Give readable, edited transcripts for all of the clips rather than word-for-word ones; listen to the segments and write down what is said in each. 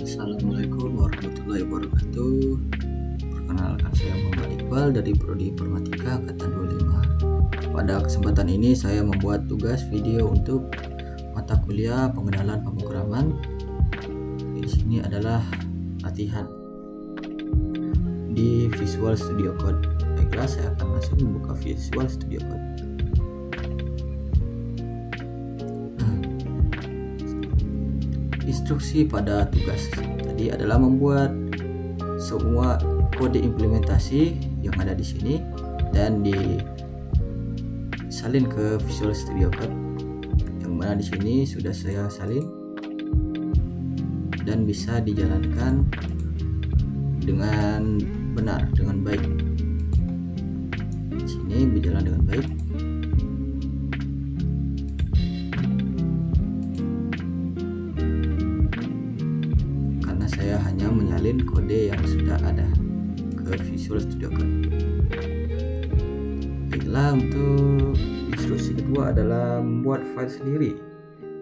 Assalamualaikum warahmatullahi wabarakatuh. Perkenalkan, saya Muhammad Iqbal dari Prodi Informatika Angkatan 25. Pada kesempatan ini saya membuat tugas video untuk mata kuliah pengenalan pemrograman. Di sini adalah latihan di Visual Studio Code. Baiklah, saya akan langsung membuka Visual Studio Code. Instruksi pada tugas tadi adalah membuat semua kode implementasi yang ada di sini dan disalin ke Visual Studio Code, yang mana di sini sudah saya salin dan bisa dijalankan dengan benar, dengan baik. Di sini berjalan dengan baik. Saya hanya menyalin kode yang sudah ada ke Visual Studio Code. Baiklah, untuk instruksi kedua adalah membuat file sendiri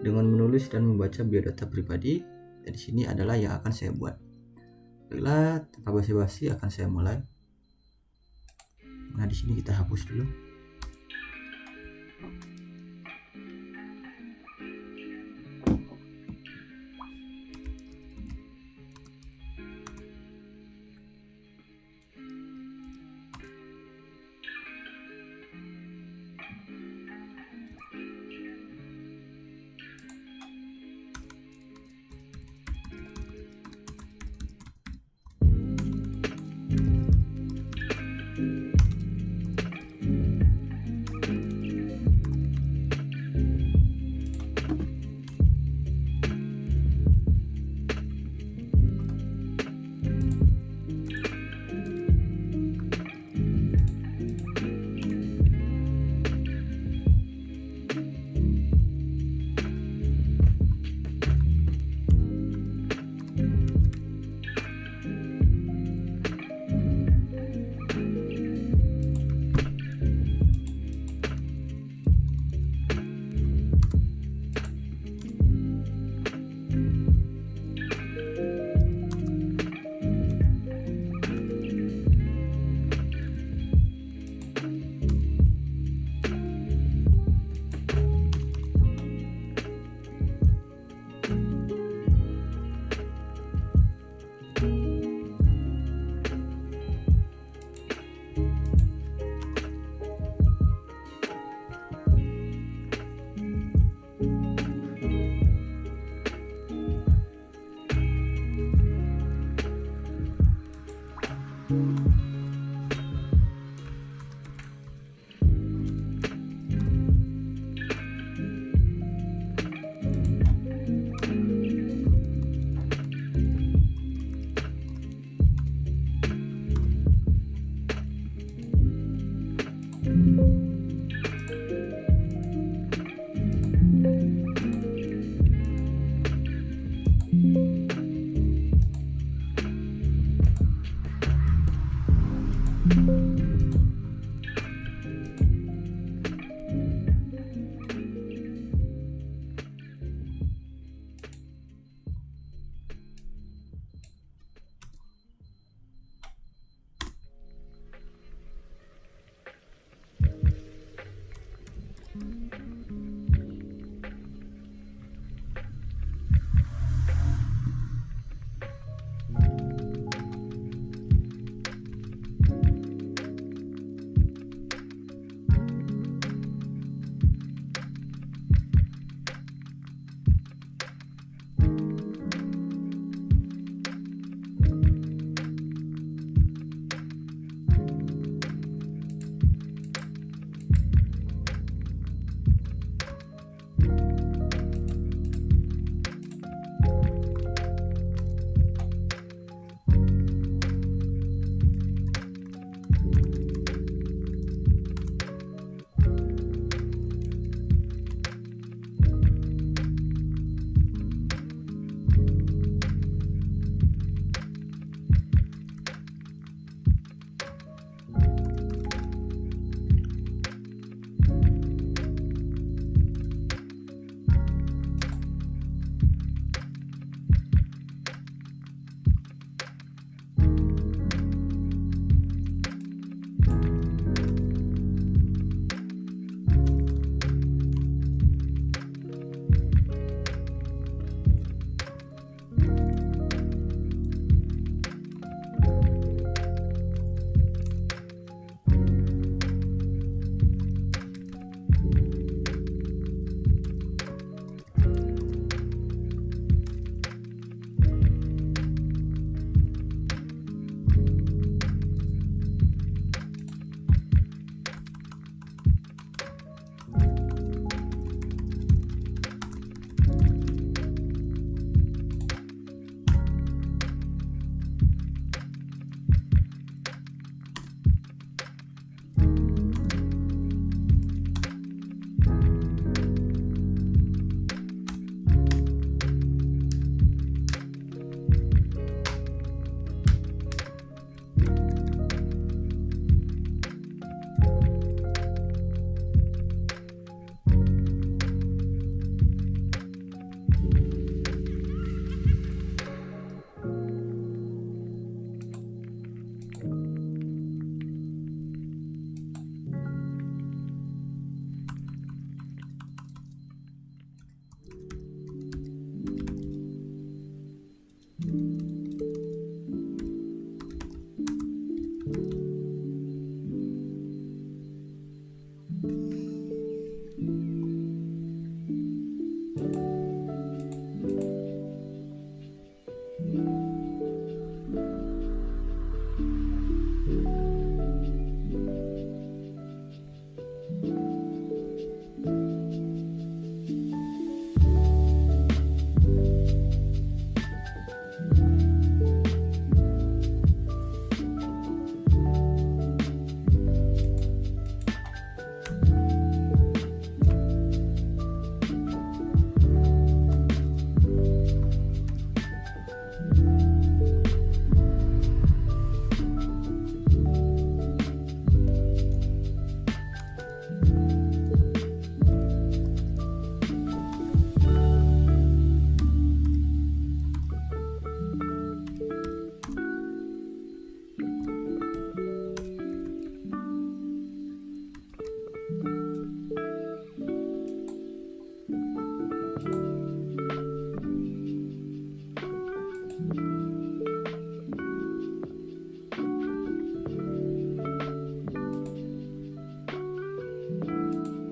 dengan menulis dan membaca biodata pribadi. Dan di sini adalah yang akan saya buat. Baiklah, tanpa basa-basi akan saya mulai. Nah, di sini kita hapus dulu.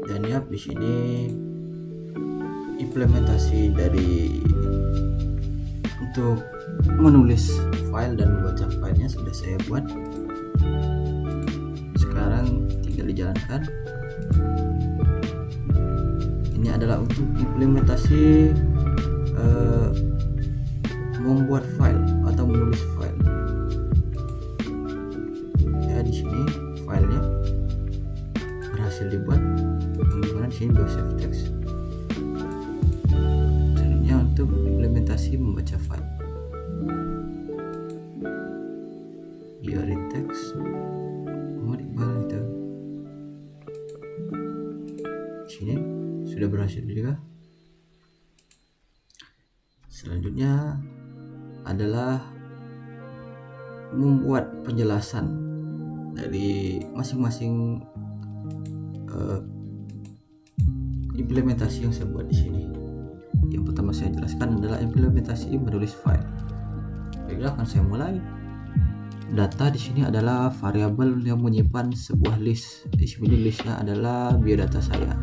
Dan ya, di sini implementasi dari untuk menulis file dan membaca filenya sudah saya buat. Sekarang tinggal dijalankan. Ini adalah untuk implementasi membuat file atau menulis file. Ya, di sini filenya berhasil dibuat. Dimana di sini save text. Caranya untuk implementasi membaca file. Read text. Mau dibalik itu. Di sini sudah berhasil juga. Selanjutnya adalah membuat penjelasan dari masing-masing implementasi yang saya buat di sini. Yang pertama saya jelaskan adalah implementasi menulis file. Baiklah, akan saya mulai. Data di sini adalah variabel yang menyimpan sebuah list. Di sini listnya adalah biodata saya.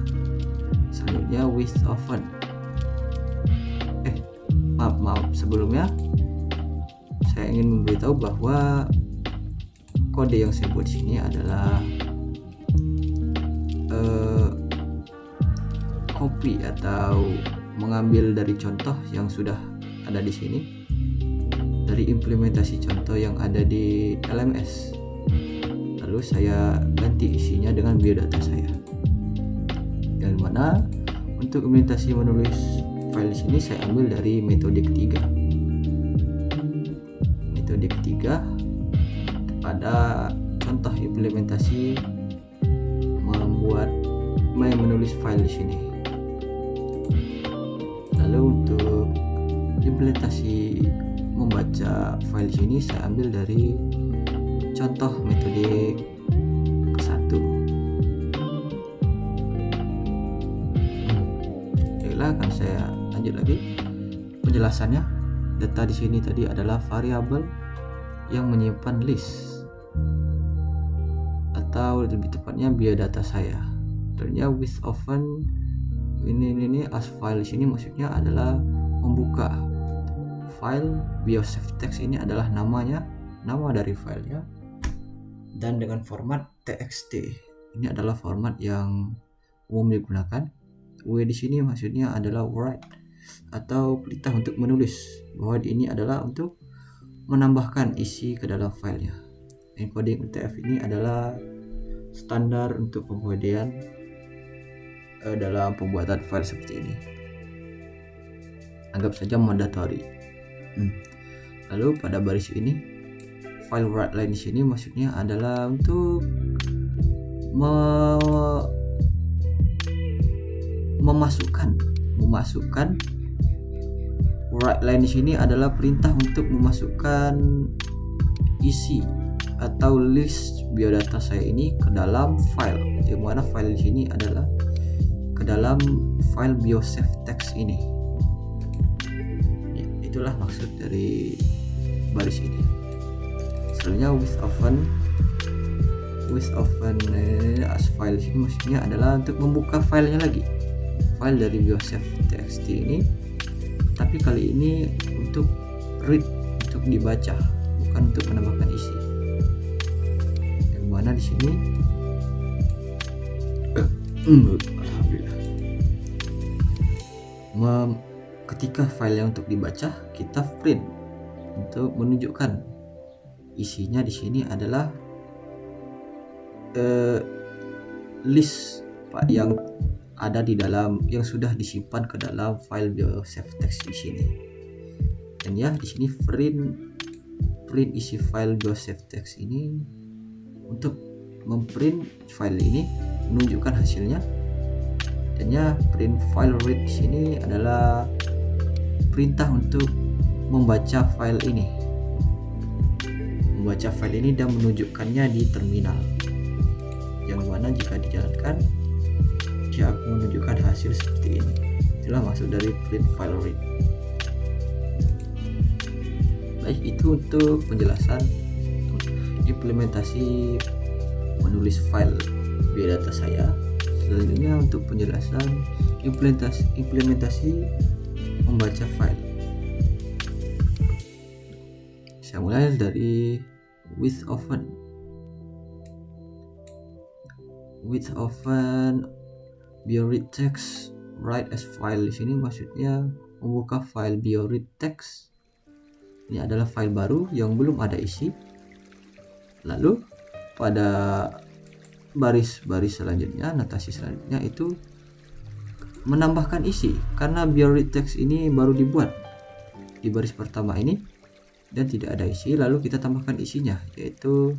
Selanjutnya with open. Maaf sebelumnya saya ingin memberitahu bahwa kode yang saya buat di sini adalah copy atau mengambil dari contoh yang sudah ada di sini, dari implementasi contoh yang ada di LMS, lalu saya ganti isinya dengan biodata saya. Yang mana untuk implementasi menulis file di sini saya ambil dari metode ketiga. Metode ketiga pada contoh implementasi menulis file di sini. Lalu untuk implementasi membaca file di sini saya ambil dari contoh metode ke-1. Baiklah, akan saya lanjut lagi penjelasannya. Data di sini tadi adalah variabel yang menyimpan list atau lebih tepatnya biodata saya. Ternyata with open ini as file di sini maksudnya adalah membuka file. Biosave text ini adalah nama dari filenya, dan dengan format txt. Ini adalah format yang umum digunakan. W di sini maksudnya adalah write atau perintah untuk menulis, bahwa ini adalah untuk menambahkan isi ke dalam filenya. Encoding UTF ini adalah standar untuk pembuatan dalam pembuatan file seperti ini. Anggap saja mandatory. Lalu pada baris ini file write line di sini maksudnya adalah untuk memasukkan write line di sini adalah perintah untuk memasukkan isi atau list biodata saya ini ke dalam file. Yang mana file di sini adalah ke dalam file biosave text ini. Ya, itulah maksud dari baris ini. Selanjutnya with open as file ini maksudnya adalah untuk membuka filenya lagi, file dari biosave txt ini, tapi kali ini untuk read, untuk dibaca, bukan untuk menambahkan isi. Yang mana di sini alhamdulillah, ketika file yang untuk dibaca, kita print untuk menunjukkan isinya. Di sini adalah list yang ada di dalam, yang sudah disimpan ke dalam file BioSafeText di sini. Dan ya, di sini print isi file BioSafeText ini untuk memprint file ini, menunjukkan hasilnya. Dan ya, print file read di sini adalah perintah untuk membaca file ini, dan menunjukkannya di terminal. Yang mana jika dijalankan, dia akan menunjukkan hasil seperti ini. Itulah maksud dari print file read. Baik, itu untuk penjelasan implementasi menulis file biodata saya. Selanjutnya untuk penjelasan implementasi membaca file. Saya mulai dari with open bioread text write as file. Di sini maksudnya membuka file bioread text. Ini adalah file baru yang belum ada isi. Lalu pada baris selanjutnya, notasi selanjutnya itu menambahkan isi, karena bioread text ini baru dibuat di baris pertama ini dan tidak ada isi. Lalu kita tambahkan isinya, yaitu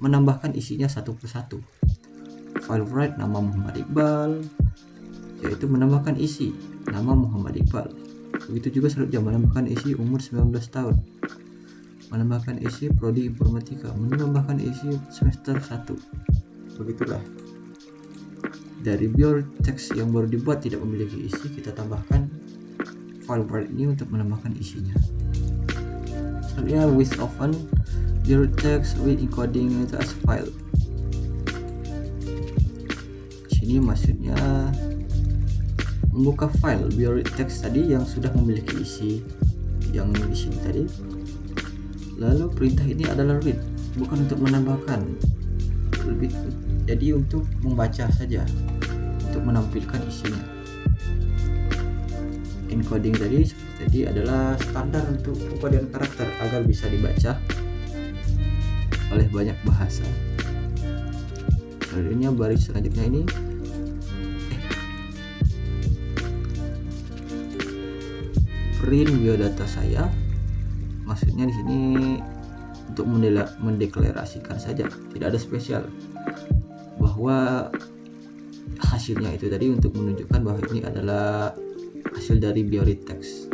menambahkan isinya satu persatu. File write nama Muhammad Iqbal, yaitu menambahkan isi nama Muhammad Iqbal. Begitu juga selanjutnya menambahkan isi umur 19 tahun, menambahkan isi prodi informatika, menambahkan isi semester 1. Begitulah. Dari bioread text yang baru dibuat tidak memiliki isi, kita tambahkan file write ini untuk menambahkan isinya. Selanjutnya with open bioread text with encoding as file. Sini maksudnya membuka file bioread text tadi yang sudah memiliki isi yang di sini tadi. Lalu perintah ini adalah read, bukan untuk menambahkan, jadi untuk membaca saja, untuk menampilkan isinya. Encoding tadi adalah standar untuk pengkodian karakter agar bisa dibaca oleh banyak bahasa. Selanjutnya baris selanjutnya ini print biodata saya. Maksudnya di sini untuk mendeklarasikan saja, tidak ada spesial, bahwa hasilnya itu tadi untuk menunjukkan bahwa ini adalah hasil dari bioread text.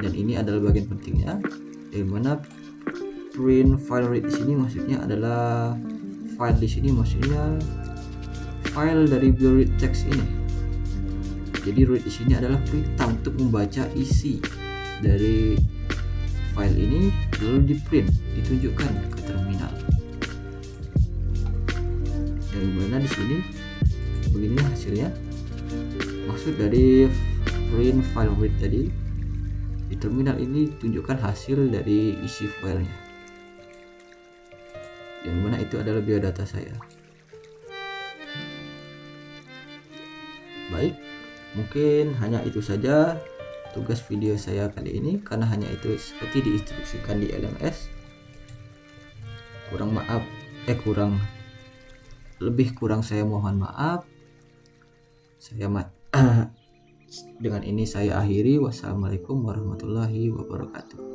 Dan ini adalah bagian pentingnya, di mana print file read di sini maksudnya adalah file di sini maksudnya file dari bioread text ini. Jadi read di sini adalah perintah untuk membaca isi dari file ini, lalu di print, ditunjukkan ke terminal. Yang mana di sini begini hasilnya. Maksud dari print file read tadi, di terminal ini tunjukkan hasil dari isi filenya. Yang mana itu adalah biodata saya. Baik, mungkin hanya itu saja tugas video saya kali ini, karena hanya itu seperti diinstruksikan di LMS. Lebih kurang saya mohon maaf. Dengan ini saya akhiri. Wassalamualaikum warahmatullahi wabarakatuh.